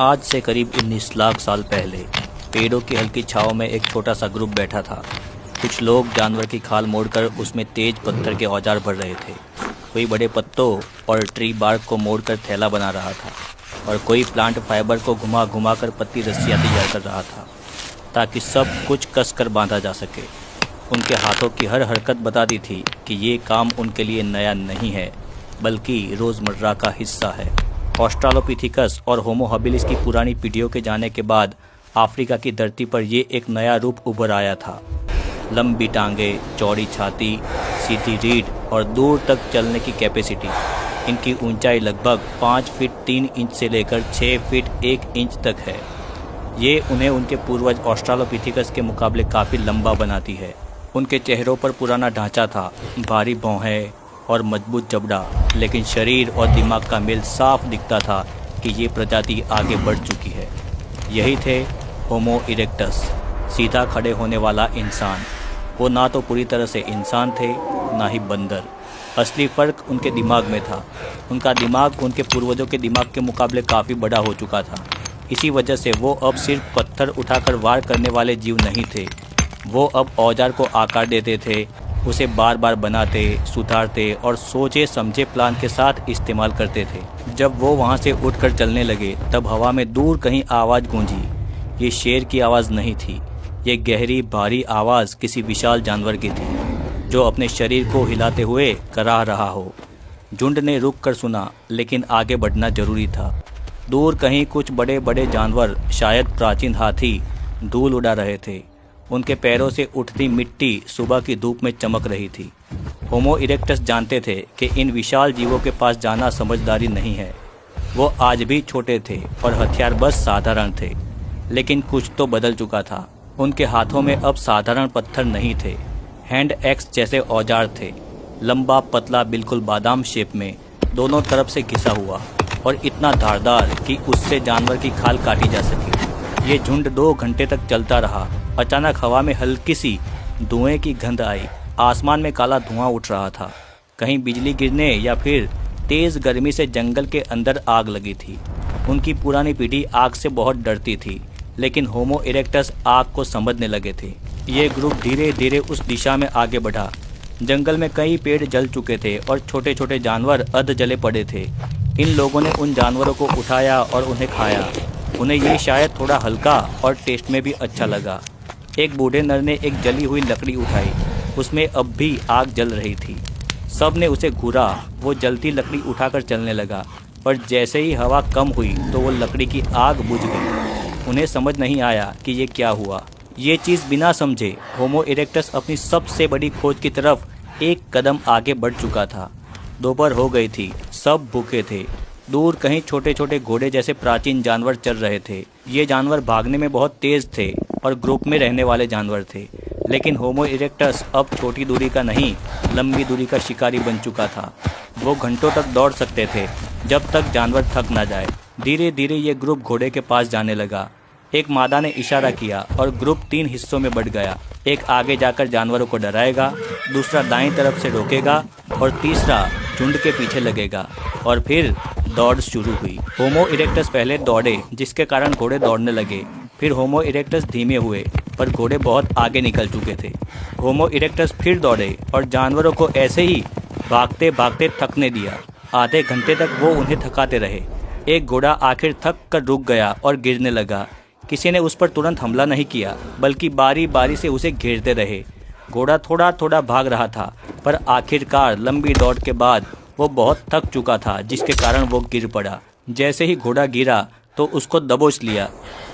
आज से करीब 19 लाख साल पहले पेड़ों की हल्की छांव में एक छोटा सा ग्रुप बैठा था। कुछ लोग जानवर की खाल मोड़कर उसमें तेज पत्थर के औजार भर रहे थे। कोई बड़े पत्तों और ट्री बार्क को मोड़कर थैला बना रहा था और कोई प्लांट फाइबर को घुमा घुमा कर पतली रस्सियाँ तैयार कर रहा था ताकि सब कुछ कस कर बांधा जा सके। उनके हाथों की हर हरकत बताती थी कि ये काम उनके लिए नया नहीं है बल्कि रोज़मर्रा का हिस्सा है। ऑस्ट्रालोपिथिकस और होमो हबिलिस की पुरानी पीढ़ियों के जाने के बाद अफ्रीका की धरती पर ये एक नया रूप उभर आया था। लंबी टांगे, चौड़ी छाती, सीधी रीढ़ और दूर तक चलने की कैपेसिटी। इनकी ऊंचाई लगभग 5 फीट 3 इंच से लेकर 6 फीट 1 इंच तक है। ये उन्हें उनके पूर्वज ऑस्ट्रालोपिथिकस के मुकाबले काफ़ी लंबा बनाती है। उनके चेहरों पर पुराना ढांचा था, भारी भौहें और मजबूत जबड़ा, लेकिन शरीर और दिमाग का मेल साफ दिखता था कि ये प्रजाति आगे बढ़ चुकी है। यही थे होमो इरेक्टस, सीधा खड़े होने वाला इंसान। वो ना तो पूरी तरह से इंसान थे, ना ही बंदर। असली फ़र्क उनके दिमाग में था। उनका दिमाग उनके पूर्वजों के दिमाग के मुकाबले काफ़ी बड़ा हो चुका था। इसी वजह से वो अब सिर्फ पत्थर उठाकर वार करने वाले जीव नहीं थे। वो अब औजार को आकार देते थे, उसे बार बार बनाते, सुधारते और सोचे समझे प्लान के साथ इस्तेमाल करते थे। जब वो वहाँ से उठकर चलने लगे तब हवा में दूर कहीं आवाज़ गूंजी। ये शेर की आवाज़ नहीं थी, ये गहरी भारी आवाज़ किसी विशाल जानवर की थी जो अपने शरीर को हिलाते हुए कराह रहा हो। झुंड ने रुक कर सुना, लेकिन आगे बढ़ना जरूरी था। दूर कहीं कुछ बड़े बड़े जानवर, शायद प्राचीन हाथी, धूल उड़ा रहे थे। उनके पैरों से उठती मिट्टी सुबह की धूप में चमक रही थी। होमो इरेक्टस जानते थे कि इन विशाल जीवों के पास जाना समझदारी नहीं है। वो आज भी छोटे थे और हथियार बस साधारण थे, लेकिन कुछ तो बदल चुका था। उनके हाथों में अब साधारण पत्थर नहीं थे, हैंड एक्स जैसे औजार थे, लंबा पतला, बिल्कुल बादाम शेप में, दोनों तरफ से घिसा हुआ और इतना धारदार कि उससे जानवर की खाल काटी जा सके। ये झुंड 2 घंटे तक चलता रहा। अचानक हवा में हल्की सी धुएं की गंध आई। आसमान में काला धुआं उठ रहा था। कहीं बिजली गिरने या फिर तेज गर्मी से जंगल के अंदर आग लगी थी। उनकी पुरानी पीढ़ी आग से बहुत डरती थी, लेकिन होमो इरेक्टस आग को समझने लगे थे। ये ग्रुप धीरे धीरे उस दिशा में आगे बढ़ा। जंगल में कई पेड़ जल चुके थे और छोटे छोटे जानवर अध जले पड़े थे। इन लोगों ने उन जानवरों को उठाया और उन्हें खाया। उन्हें ये शायद थोड़ा हल्का और टेस्ट में भी अच्छा लगा। एक बूढ़े नर ने एक जली हुई लकड़ी उठाई। उसमें अब भी आग जल रही थी। सब ने उसे घूरा। वो जलती लकड़ी उठाकर चलने लगा, पर जैसे ही हवा कम हुई तो वो लकड़ी की आग बुझ गई। उन्हें समझ नहीं आया कि ये क्या हुआ। ये चीज़ बिना समझे होमो इरेक्टस अपनी सबसे बड़ी खोज की तरफ एक कदम आगे बढ़ चुका था। दोपहर हो गई थी, सब भूखे थे। दूर कहीं छोटे छोटे घोड़े जैसे प्राचीन जानवर चल रहे थे। ये जानवर भागने में बहुत तेज थे और ग्रुप में रहने वाले जानवर थे, लेकिन होमो इरेक्टस अब छोटी दूरी का नहीं, लंबी दूरी का शिकारी बन चुका था। वो घंटों तक दौड़ सकते थे जब तक जानवर थक ना जाए। धीरे धीरे ये ग्रुप घोड़े के पास जाने लगा। एक मादा ने इशारा किया और ग्रुप 3 हिस्सों में बढ़ गया। एक आगे जाकर जानवरों को डराएगा, दूसरा दाईं तरफ से रोकेगा और तीसरा झुंड के पीछे लगेगा। और फिर दौड़ शुरू हुई। होमो इरेक्टस पहले दौड़े, जिसके कारण घोड़े दौड़ने लगे। फिर होमो इरेक्टस धीमे हुए, पर घोड़े बहुत आगे निकल चुके थे। होमो इरेक्टस फिर दौड़े और जानवरों को ऐसे ही भागते भागते थकने दिया। आधे घंटे तक वो उन्हें थकाते रहे। एक घोड़ा आखिर थक कर रुक गया और गिरने लगा। किसी ने उस पर तुरंत हमला नहीं किया, बल्कि बारी बारी से उसे घेरते रहे। घोड़ा थोड़ा थोड़ा भाग रहा था, पर आखिरकार लंबी दौड़ के बाद वो बहुत थक चुका था, जिसके कारण वो गिर पड़ा। जैसे ही घोड़ा गिरा तो उसको दबोच लिया।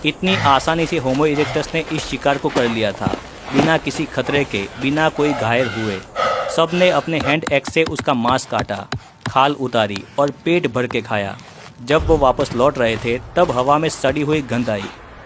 इतनी आसानी से होमो इरेक्टस ने इस शिकार को कर लिया था, बिना किसी खतरे के, बिना कोई घायल हुए। सब ने अपने हैंड एक्स से उसका मांस काटा, खाल उतारी और पेट भर के खाया। जब वो वापस लौट रहे थे तब हवा में सड़ी हुई गंध आई।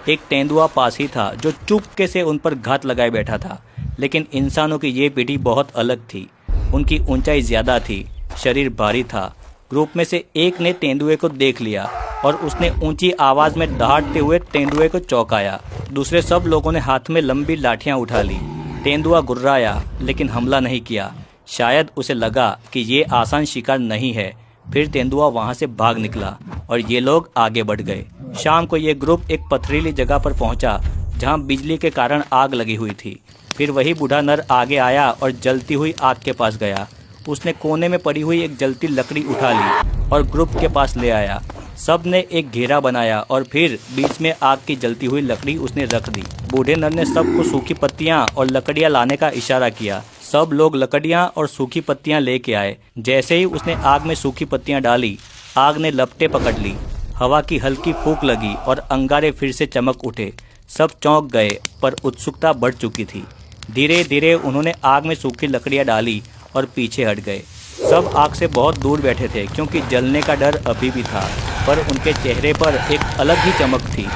एक तेंदुआ पास ही था जो चुपके से उन पर घात लगाए बैठा था। लेकिन इंसानों की ये पीढ़ी बहुत अलग थी। उनकी ऊंचाई ज़्यादा थी, शरीर भारी था। ग्रुप में से एक ने तेंदुए को देख लिया और उसने ऊंची आवाज़ में दहाड़ते हुए तेंदुए को चौंकाया। दूसरे सब लोगों ने हाथ में लंबी लाठियां उठा ली। तेंदुआ गुर्राया, लेकिन हमला नहीं किया। शायद उसे लगा कि ये आसान शिकार नहीं है। फिर तेंदुआ वहां से भाग निकला और ये लोग आगे बढ़ गए। शाम को ये ग्रुप एक पथरीली जगह पर पहुंचा जहां बिजली के कारण आग लगी हुई थी। फिर वही बूढ़ा नर आगे आया और जलती हुई आग के पास गया। उसने कोने में पड़ी हुई एक जलती लकड़ी उठा ली और ग्रुप के पास ले आया। सब ने एक घेरा बनाया और फिर बीच में आग की जलती हुई लकड़ी उसने रख दी। बूढ़े नर ने सबको सूखी पत्तियां और लकड़ियां लाने का इशारा किया। सब लोग लकड़ियां और सूखी पत्तियां लेके आए। जैसे ही उसने आग में सूखी पत्तियां डाली, आग ने लपटें पकड़ ली। हवा की हल्की फूंक लगी और अंगारे फिर से चमक उठे। सब चौंक गए, पर उत्सुकता बढ़ चुकी थी। धीरे धीरे उन्होंने आग में सूखी लकड़ियां डाली और पीछे हट गए। सब आग से बहुत दूर बैठे थे क्योंकि जलने का डर अभी भी था, पर उनके चेहरे पर एक अलग ही चमक थी।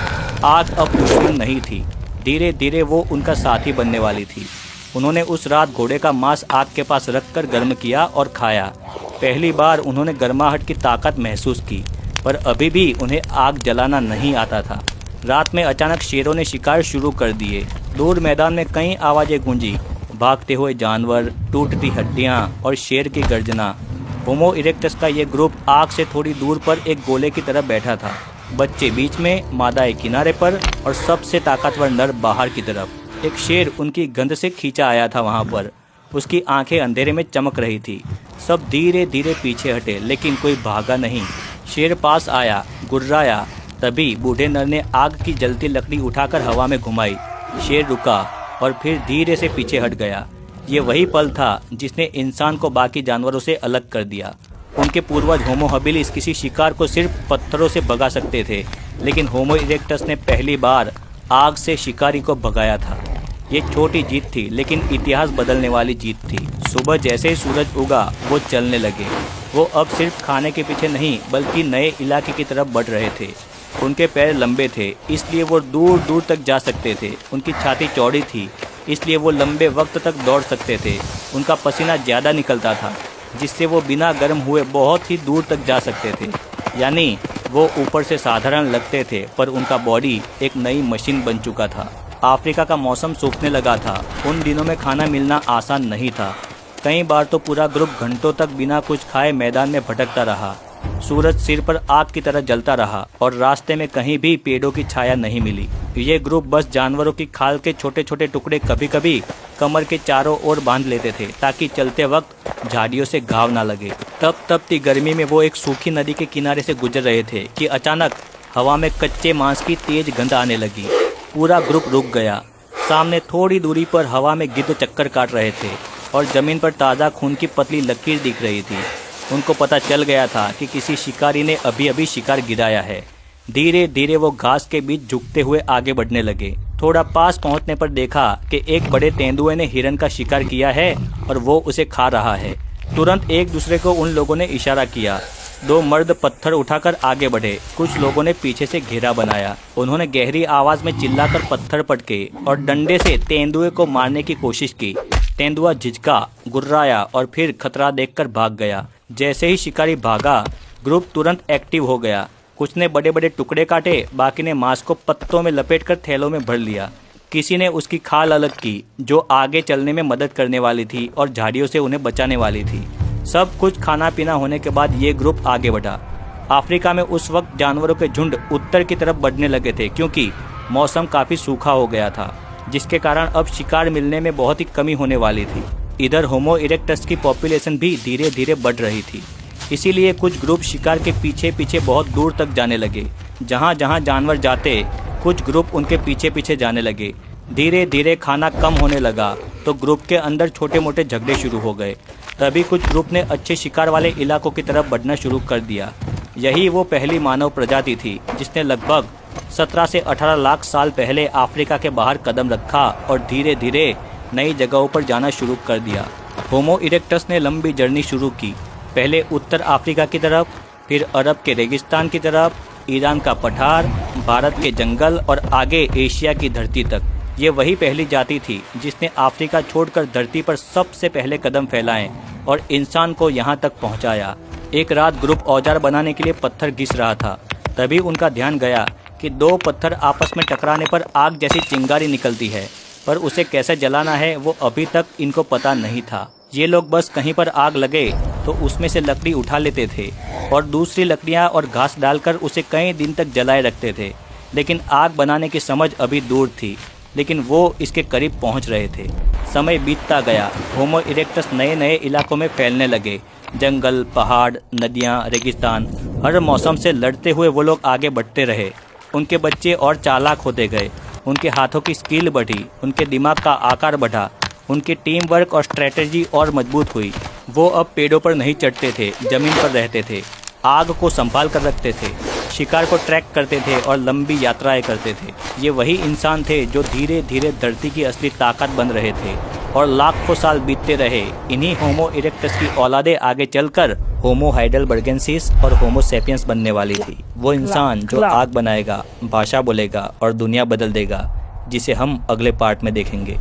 आग अब दुश्मन नहीं थी, धीरे धीरे वो उनका साथी बनने वाली थी। उन्होंने उस रात घोड़े का मांस आग के पास रखकर गर्म किया और खाया। पहली बार उन्होंने गर्माहट की ताकत महसूस की, पर अभी भी उन्हें आग जलाना नहीं आता था। रात में अचानक शेरों ने शिकार शुरू कर दिए। दूर मैदान में कई आवाज़ें गूंजी, भागते हुए जानवर, टूटती हड्डियां और शेर की गर्जना। होमो इरेक्टस का ये ग्रुप आग से थोड़ी दूर पर एक गोले की तरफ बैठा था। बच्चे बीच में, मादाएं किनारे पर और सबसे ताकतवर नर बाहर की तरफ। एक शेर उनकी गंध से खींचा आया था वहां पर। उसकी आंखें अंधेरे में चमक रही थी। सब धीरे धीरे पीछे हटे, लेकिन कोई भागा नहीं। शेर पास आया, गुर्राया। तभी बूढ़े नर ने आग की जलती लकड़ी उठाकर हवा में घुमाई। शेर रुका और फिर धीरे से पीछे हट गया। ये वही पल था जिसने इंसान को बाकी जानवरों से अलग कर दिया। उनके पूर्वज होमो हबिलिस किसी शिकार को सिर्फ पत्थरों से भगा सकते थे, लेकिन होमो इरेक्टस ने पहली बार आग से शिकारी को भगाया था। ये छोटी जीत थी, लेकिन इतिहास बदलने वाली जीत थी। सुबह जैसे ही सूरज उगा, वो चलने लगे। वो अब सिर्फ खाने के पीछे नहीं, बल्कि नए इलाके की तरफ बढ़ रहे थे। उनके पैर लंबे थे, इसलिए वो दूर दूर तक जा सकते थे। उनकी छाती चौड़ी थी, इसलिए वो लंबे वक्त तक दौड़ सकते थे। उनका पसीना ज़्यादा निकलता था, जिससे वो बिना गर्म हुए बहुत ही दूर तक जा सकते थे। यानी वो ऊपर से साधारण लगते थे, पर उनका बॉडी एक नई मशीन बन चुका था। अफ्रीका का मौसम सूखने लगा था। उन दिनों में खाना मिलना आसान नहीं था। कई बार तो पूरा ग्रुप घंटों तक बिना कुछ खाए मैदान में भटकता रहा। सूरज सिर पर आग की तरह जलता रहा और रास्ते में कहीं भी पेड़ों की छाया नहीं मिली। ये ग्रुप बस जानवरों की खाल के छोटे छोटे टुकड़े कभी कभी कमर के चारों ओर बांध लेते थे, ताकि चलते वक्त झाड़ियों से घाव ना लगे। तपती गर्मी में वो एक सूखी नदी के किनारे से गुजर रहे थे कि अचानक हवा में कच्चे मांस की तेज गंध आने लगी। पूरा ग्रुप रुक गया। सामने थोड़ी दूरी पर हवा में गिद्ध चक्कर काट रहे थे और जमीन पर ताज़ा खून की पतली लकीर दिख रही थी। उनको पता चल गया था कि किसी शिकारी ने अभी अभी शिकार गिराया है। धीरे धीरे वो घास के बीच झुकते हुए आगे बढ़ने लगे। थोड़ा पास पहुंचने पर देखा कि एक बड़े तेंदुए ने हिरन का शिकार किया है और वो उसे खा रहा है। तुरंत एक दूसरे को उन लोगों ने इशारा किया। दो मर्द पत्थर उठाकर आगे बढ़े। कुछ लोगों ने पीछे से घेरा बनाया। उन्होंने गहरी आवाज में चिल्लाकर पत्थर पटके और डंडे से तेंदुए को मारने की कोशिश की। तेंदुआ झिझका, गुर्राया और फिर खतरा देखकर भाग गया। जैसे ही शिकारी भागा, ग्रुप तुरंत एक्टिव हो गया। कुछ ने बड़े बड़े टुकड़े काटे, बाकी ने मांस को पत्तों में लपेटकर थैलों में भर लिया। किसी ने उसकी खाल अलग की, जो आगे चलने में मदद करने वाली थी और झाड़ियों से उन्हें बचाने वाली थी। सब कुछ खाना पीना होने के बाद ये ग्रुप आगे बढ़ा। अफ्रीका में उस वक्त जानवरों के झुंड उत्तर की तरफ बढ़ने लगे थे, क्योंकि मौसम काफ़ी सूखा हो गया था, जिसके कारण अब शिकार मिलने में बहुत ही कमी होने वाली थी। इधर होमो इरेक्टस की पॉपुलेशन भी धीरे धीरे बढ़ रही थी। इसीलिए कुछ ग्रुप शिकार के पीछे पीछे बहुत दूर तक जाने लगे। जहाँ जहाँ जानवर जाते, कुछ ग्रुप उनके पीछे पीछे जाने लगे। धीरे धीरे खाना कम होने लगा तो ग्रुप के अंदर छोटे मोटे झगड़े शुरू हो गए। तभी कुछ ग्रुप ने अच्छे शिकार वाले इलाकों की तरफ बढ़ना शुरू कर दिया। यही वो पहली मानव प्रजाति थी जिसने लगभग 17 से 18 लाख साल पहले अफ्रीका के बाहर कदम रखा और धीरे धीरे नई जगहों पर जाना शुरू कर दिया। होमो इरेक्टस ने लंबी जर्नी शुरू की। पहले उत्तर अफ्रीका की तरफ, फिर अरब के रेगिस्तान की तरफ, ईरान का पठार, भारत के जंगल और आगे एशिया की धरती तक। ये वही पहली जाति थी जिसने अफ्रीका छोड़कर धरती पर सबसे पहले कदम फैलाए और इंसान को यहाँ तक पहुँचाया। एक रात ग्रुप औजार बनाने के लिए पत्थर घिस रहा था। तभी उनका ध्यान गया कि दो पत्थर आपस में टकराने पर आग जैसी चिंगारी निकलती है, पर उसे कैसे जलाना है वो अभी तक इनको पता नहीं था। ये लोग बस कहीं पर आग लगे तो उसमें से लकड़ी उठा लेते थे और दूसरी लकड़ियाँ और घास डालकर उसे कई दिन तक जलाए रखते थे। लेकिन आग बनाने की समझ अभी दूर थी, लेकिन वो इसके करीब पहुंच रहे थे। समय बीतता गया, होमो इरेक्टस नए नए इलाकों में फैलने लगे। जंगल, पहाड़, नदियाँ, रेगिस्तान, हर मौसम से लड़ते हुए वो लोग आगे बढ़ते रहे। उनके बच्चे और चालाक होते गए, उनके हाथों की स्किल बढ़ी, उनके दिमाग का आकार बढ़ा, उनकी टीम वर्क और स्ट्रेटजी और मजबूत हुई। वो अब पेड़ों पर नहीं चढ़ते थे, जमीन पर रहते थे, आग को संभाल कर रखते थे, शिकार को ट्रैक करते थे और लंबी यात्राएं करते थे। ये वही इंसान थे जो धीरे धीरे धरती की असली ताकत बन रहे थे और लाखों साल बीतते रहे। इन्हीं होमो इरेक्टस की औलादे आगे चलकर होमो हाइडेलबर्गेंसिस और होमो सेपियंस बनने वाली थी। वो इंसान जो आग बनाएगा, भाषा बोलेगा और दुनिया बदल देगा, जिसे हम अगले पार्ट में देखेंगे।